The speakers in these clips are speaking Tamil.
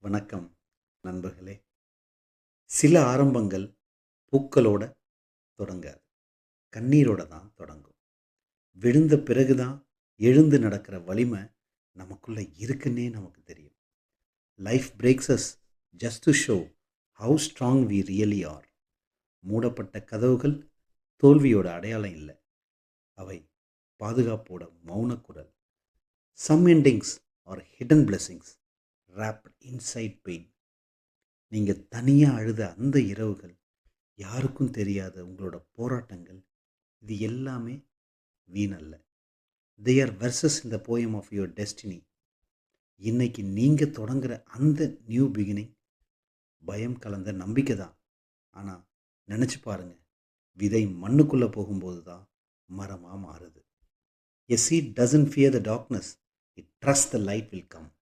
வணக்கம் நண்பர்களே. சில ஆரம்பங்கள் பூக்களோட தொடங்காது, கண்ணீரோட தான் தொடங்கும். விழுந்த பிறகு தான் எழுந்து நடக்கிற வலிமை நமக்குள்ள இருக்குன்னே நமக்கு தெரியும். Life breaks us just to show how strong we really are. மூடப்பட்ட கதவுகள் தோல்வியோட அடையாளம் இல்லை, அவை பாதுகாப்போட மௌன குரல். Some endings are hidden blessings wrapped inside pain. நீங்கள் தனியாக அழுத அந்த இரவுகள், யாருக்கும் தெரியாத உங்களோட போராட்டங்கள், இது எல்லாமே வீணல்ல. they are verses in the poem of your destiny. இன்னைக்கு நீங்கள் தொடங்குற அந்த நியூ பிகினிங் பயம் கலந்த நம்பிக்கை தான். ஆனால் நினச்சி பாருங்க, விதை மண்ணுக்குள்ளே போகும்போது தான் மரமாக மாறுது. A seed doesn't fear the darkness, it trusts the light will come.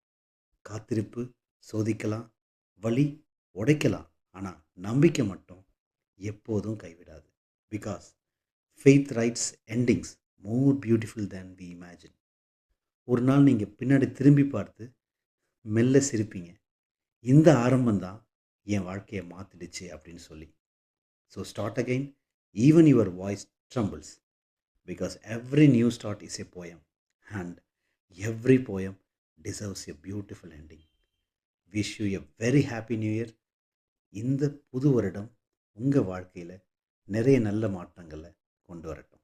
காத்திருப்பு சோதிக்கலாம், வலி உடைக்கலாம், ஆனால் நம்பிக்கை மட்டும் எப்போதும் கைவிடாது. Because faith writes endings more beautiful than we imagine. ஒரு நாள் நீங்கள் பின்னாடி திரும்பி பார்த்து மெல்ல சிரிப்பீங்க, இந்த ஆரம்பம்தான் என் வாழ்க்கையை மாற்றிடுச்சு அப்படின்னு சொல்லி. So start again, even your voice trembles, because every new start is a poem and every poem deserves a beautiful ending. Wish you a very happy new year. இந்த புது வருடம் உங்கள் வாழ்க்கையில் நிறைய நல்ல மாற்றங்களை கொண்டு வரட்டும்.